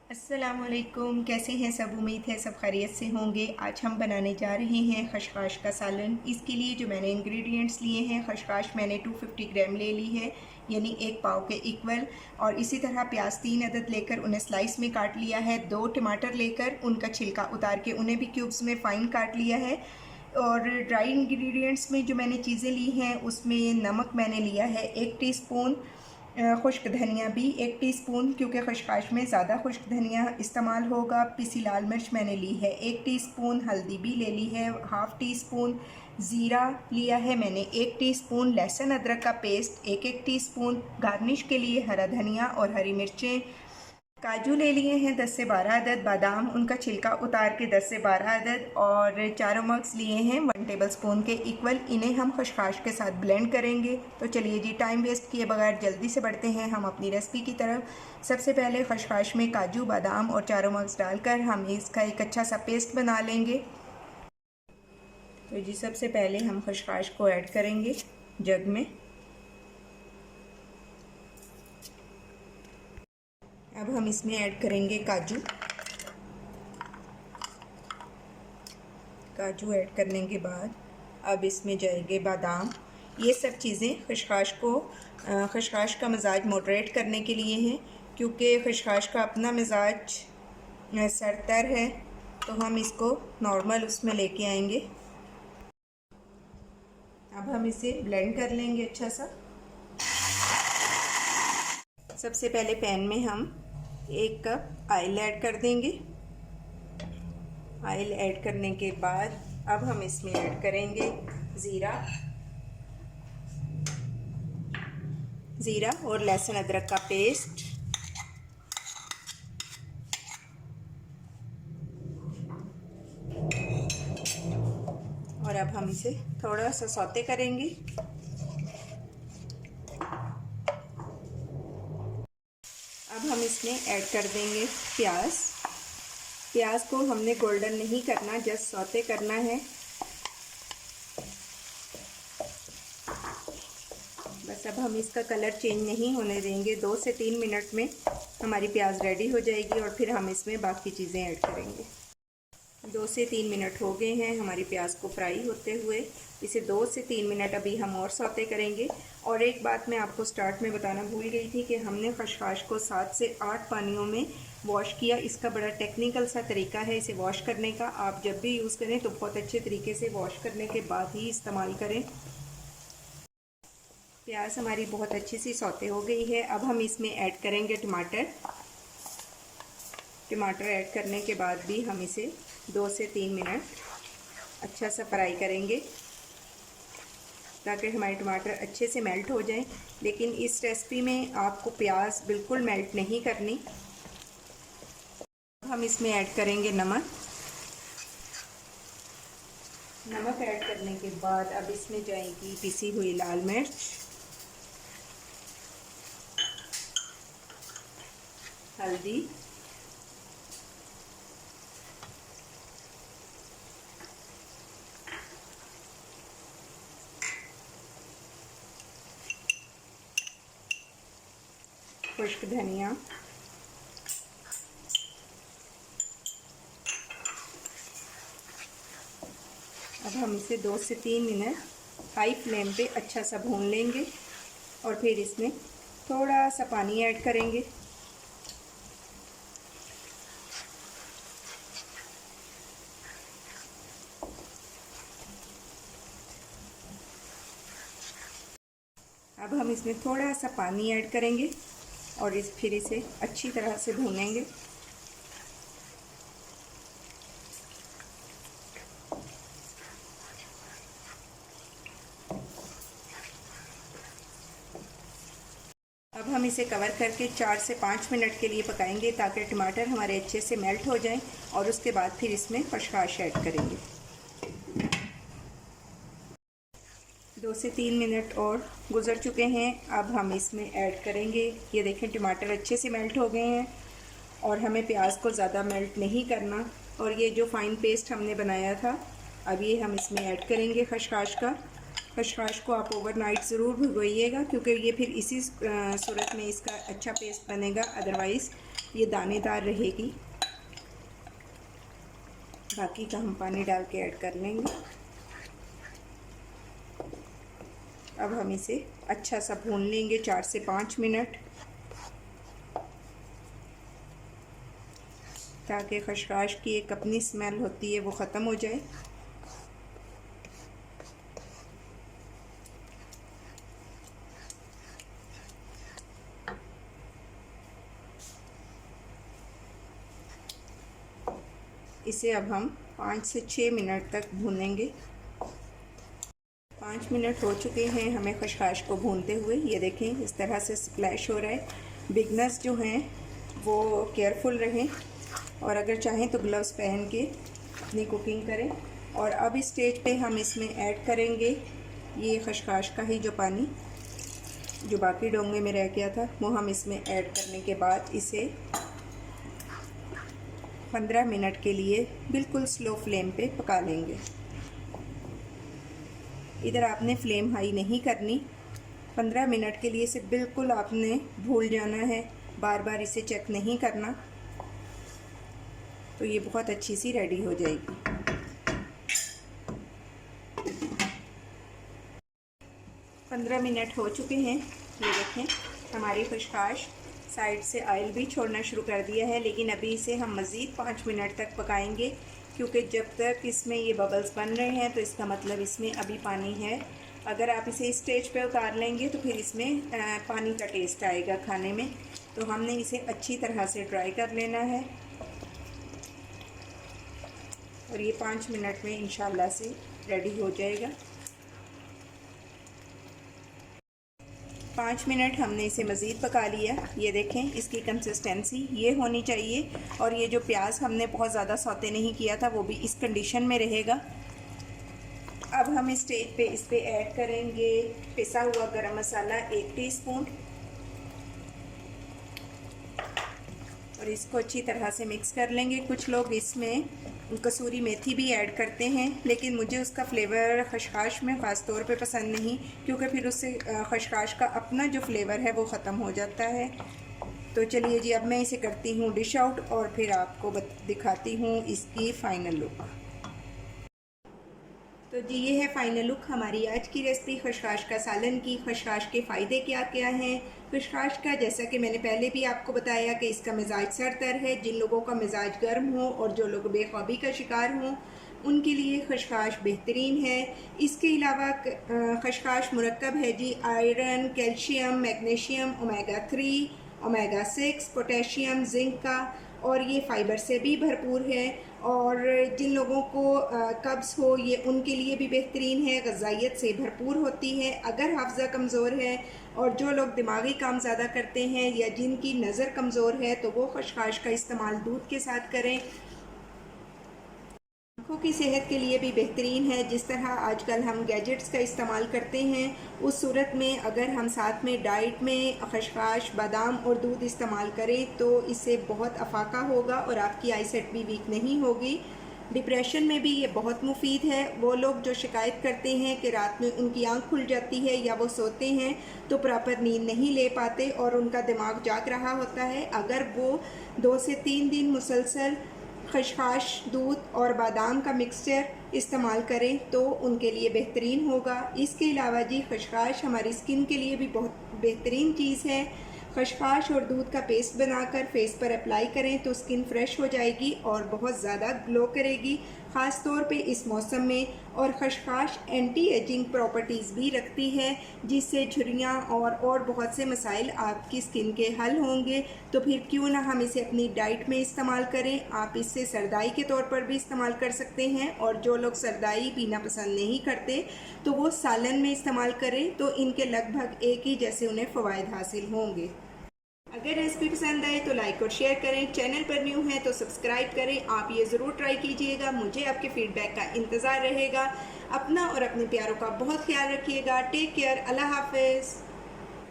अस्सलामुअलैकुम, कैसे हैं सब। उम्मीद है सब खैरियत से होंगे। आज हम बनाने जा रहे हैं खशखाश का सालन। इसके लिए जो मैंने इंग्रेडिएंट्स लिए हैं, खशखाश मैंने 250 ग्राम ले ली है, यानी 1 पाव के इक्वल। और इसी तरह प्याज 3 अदद लेकर उन्हें स्लाइस में काट लिया है। 2 टमाटर लेकर उनका छिलका उतार के उन्हें भी क्यूब्स में फ़ाइन काट लिया है। और ड्राई इंग्रेडिएंट्स में जो मैंने चीज़ें ली हैं, उसमें नमक मैंने लिया है 1 टीस्पून, खुश्क धनिया भी 1 टीस्पून, क्योंकि खशखाश में ज़्यादा खुश्क धनिया इस्तेमाल होगा। पिसी लाल मिर्च मैंने ली है 1 टीस्पून, हल्दी भी ले ली है हाफ़ टीस्पून, ज़ीरा लिया है मैंने 1 टीस्पून, लहसुन अदरक का पेस्ट 1-1 टीस्पून, गार्निश के लिए हरा धनिया और हरी मिर्चें। काजू ले लिए हैं 10 से 12 अदद, बादाम उनका छिलका उतार के 10 से 12 अदद, और चारों मग्स लिए हैं 1 टेबलस्पून के इक्वल। इन्हें हम खशखाश के साथ ब्लेंड करेंगे। तो चलिए जी, टाइम वेस्ट किए बगैर जल्दी से बढ़ते हैं हम अपनी रेसिपी की तरफ। सबसे पहले खशखाश में काजू, बादाम और चारों मग्स डालकर हम इसका एक अच्छा सा पेस्ट बना लेंगे। तो जी, सबसे पहले हम खशखाश को ऐड करेंगे जग में। अब हम इसमें ऐड करेंगे काजू। काजू ऐड करने के बाद अब इसमें जाएंगे बादाम। ये सब चीज़ें खशखाश का मिजाज मॉडरेट करने के लिए हैं, क्योंकि खशखाश का अपना मिजाज सरतर है, तो हम इसको नॉर्मल उसमें लेके आएंगे। अब हम इसे ब्लेंड कर लेंगे अच्छा सा। सबसे पहले पैन में हम 1 कप ऑयल ऐड कर देंगे। ऑयल ऐड करने के बाद अब हम इसमें ऐड करेंगे ज़ीरा और लहसुन अदरक का पेस्ट। और अब हम इसे थोड़ा सा सौते करेंगे। अब हम इसमें ऐड कर देंगे प्याज को हमने गोल्डन नहीं करना, जस्ट सौते करना है। बस अब हम इसका कलर चेंज नहीं होने देंगे। 2 से 3 मिनट में हमारी प्याज रेडी हो जाएगी और फिर हम इसमें बाकी चीज़ें ऐड करेंगे। 2 से 3 मिनट हो गए हैं हमारी प्याज को फ्राई होते हुए। इसे 2 से 3 मिनट अभी हम और सौते करेंगे। और एक बात मैं आपको स्टार्ट में बताना भूल गई थी कि हमने खशखाश को 7 से 8 पानियों में वॉश किया। इसका बड़ा टेक्निकल सा तरीका है इसे वॉश करने का। आप जब भी यूज़ करें तो बहुत अच्छे तरीके से वॉश करने के बाद ही इस्तेमाल करें। प्याज हमारी बहुत अच्छी सी सौते हो गई है। अब हम इसमें ऐड करेंगे टमाटर ऐड करने के बाद भी हम इसे 2 से 3 मिनट अच्छा सा फ्राई करेंगे, ताकि हमारे टमाटर अच्छे से मेल्ट हो जाएं। लेकिन इस रेसिपी में आपको प्याज बिल्कुल मेल्ट नहीं करनी। हम इसमें ऐड करेंगे नमक ऐड करने के बाद अब इसमें जाएगी पिसी हुई लाल मिर्च, हल्दी, खुश्क धनिया, अब हम इसे 2 से 3 मिनट हाई फ्लेम पे अच्छा सा भून लेंगे और फिर इसमें थोड़ा सा पानी ऐड करेंगे। अब हम इसमें थोड़ा सा पानी ऐड करेंगे और फिर इसे अच्छी तरह से भूनेंगे। अब हम इसे कवर करके 4 से 5 मिनट के लिए पकाएंगे, ताकि टमाटर हमारे अच्छे से मेल्ट हो जाएं। और उसके बाद फिर इसमें खशखाश ऐड करेंगे। 2 से 3 मिनट और गुज़र चुके हैं। अब हम इसमें ऐड करेंगे, ये देखें टमाटर अच्छे से मेल्ट हो गए हैं और हमें प्याज को ज़्यादा मेल्ट नहीं करना। और ये जो फ़ाइन पेस्ट हमने बनाया था, अब ये हम इसमें ऐड करेंगे खशखाश का। खशखाश को आप ओवरनाइट ज़रूर भिगोइएगा, क्योंकि ये फिर इसी सूरत में इसका अच्छा पेस्ट बनेगा, अदरवाइज़ ये दानेदार रहेगी। बाकी का हम पानी डाल के ऐड कर लेंगे। अब हम इसे अच्छा सा भून लेंगे 4 से 5 मिनट, ताकि खशखाश की एक अपनी स्मेल होती है वो ख़त्म हो जाए। इसे अब हम 5 से 6 मिनट तक भूनेंगे। 5 मिनट हो चुके हैं हमें खशखाश को भूनते हुए। ये देखें इस तरह से स्प्लैश हो रहा है। बिगनर्स जो हैं वो केयरफुल रहें और अगर चाहें तो ग्लव्स पहन के अपनी कुकिंग करें। और अब इस स्टेज पे हम इसमें ऐड करेंगे ये खशखाश का ही जो पानी जो बाकी डोंगे में रह गया था, वो हम इसमें ऐड करने के बाद इसे 15 मिनट के लिए बिल्कुल स्लो फ्लेम पे पका लेंगे। इधर आपने फ्लेम हाई नहीं करनी। 15 मिनट के लिए इसे बिल्कुल आपने भूल जाना है, बार बार इसे चेक नहीं करना, तो ये बहुत अच्छी सी रेडी हो जाएगी। 15 मिनट हो चुके हैं। ये देखें हमारी खशखाश साइड से ऑयल भी छोड़ना शुरू कर दिया है, लेकिन अभी इसे हम मज़ीद 5 मिनट तक पकाएंगे, क्योंकि जब तक इसमें ये बबल्स बन रहे हैं तो इसका मतलब इसमें अभी पानी है। अगर आप इसे इस स्टेज पे उतार लेंगे तो फिर इसमें पानी का टेस्ट आएगा खाने में। तो हमने इसे अच्छी तरह से ड्राई कर लेना है और ये 5 मिनट में इंशाल्लाह से रेडी हो जाएगा। 5 मिनट हमने इसे मज़ीद पका लिया। ये देखें इसकी कंसिस्टेंसी ये होनी चाहिए, और ये जो प्याज हमने बहुत ज़्यादा सौते नहीं किया था वो भी इस कंडीशन में रहेगा। अब हम इस स्टेज पे इस पे ऐड करेंगे पिसा हुआ गरम मसाला 1 टीस्पून और इसको अच्छी तरह से मिक्स कर लेंगे। कुछ लोग इसमें कसूरी मेथी भी ऐड करते हैं, लेकिन मुझे उसका फ्लेवर खशखाश में ख़ास तौर पे पसंद नहीं, क्योंकि फिर उससे खशखाश का अपना जो फ्लेवर है वो ख़त्म हो जाता है। तो चलिए जी, अब मैं इसे करती हूँ डिश आउट और फिर आपको दिखाती हूँ इसकी फ़ाइनल लुक। तो जी ये है फ़ाइनल लुक हमारी आज की रेसिपी खशखाश का सालन की। खशखाश के फ़ायदे क्या क्या हैं? खशखाश का जैसा कि मैंने पहले भी आपको बताया कि इसका मिजाज सरतर है। जिन लोगों का मिजाज गर्म हो और जो लोग बेख्वाबी का शिकार हों उनके लिए खशखाश बेहतरीन है। इसके अलावा खशखाश मुरक्कब है जी iron, calcium, magnesium, omega 3, omega 6, potassium, zinc का, और ये फ़ाइबर से भी भरपूर है। और जिन लोगों को कब्ज़ हो ये उनके लिए भी बेहतरीन है, ग़ज़ाइयत से भरपूर होती है। अगर हाफ़ज़ा कमज़ोर है और जो लोग दिमागी काम ज़्यादा करते हैं या जिनकी नज़र कमज़ोर है तो वो खशखाश का इस्तेमाल दूध के साथ करें। आँखों की सेहत के लिए भी बेहतरीन है। जिस तरह आजकल हम गैजेट्स का इस्तेमाल करते हैं, उस सूरत में अगर हम साथ में डाइट में खशखाश, बादाम और दूध इस्तेमाल करें तो इससे बहुत अफाका होगा और आपकी आईसाइट भी वीक नहीं होगी। डिप्रेशन में भी ये बहुत मुफीद है। वो लोग जो शिकायत करते हैं कि रात में उनकी आँख खुल जाती है या वो सोते हैं तो प्रॉपर नींद नहीं ले पाते और उनका दिमाग जाग रहा होता है, अगर वो 2 से 3 दिन मुसलसल खशखाश, दूध और बादाम का मिक्सचर इस्तेमाल करें तो उनके लिए बेहतरीन होगा। इसके अलावा जी खशखाश हमारी स्किन के लिए भी बहुत बेहतरीन चीज़ है। खशखाश और दूध का पेस्ट बनाकर फेस पर अप्लाई करें तो स्किन फ्रेश हो जाएगी और बहुत ज़्यादा ग्लो करेगी, ख़ास तौर पे इस मौसम में। और खशखाश एंटी एजिंग प्रॉपर्टीज़ भी रखती है, जिससे झुर्रियाँ और बहुत से मसाइल आपकी स्किन के हल होंगे। तो फिर क्यों ना हम इसे अपनी डाइट में इस्तेमाल करें। आप इससे सरदाई के तौर पर भी इस्तेमाल कर सकते हैं, और जो लोग सरदाई पीना पसंद नहीं करते तो वो सालन में इस्तेमाल करें, तो इनके लगभग एक ही जैसे उन्हें फ़वाइद हासिल होंगे। अगर रेसिपी पसंद आए तो लाइक और शेयर करें। चैनल पर न्यू हैं तो सब्सक्राइब करें। आप ये ज़रूर ट्राई कीजिएगा। मुझे आपके फीडबैक का इंतज़ार रहेगा। अपना और अपने प्यारों का बहुत ख्याल रखिएगा। Take care. अल्लाह हाफ़िज़।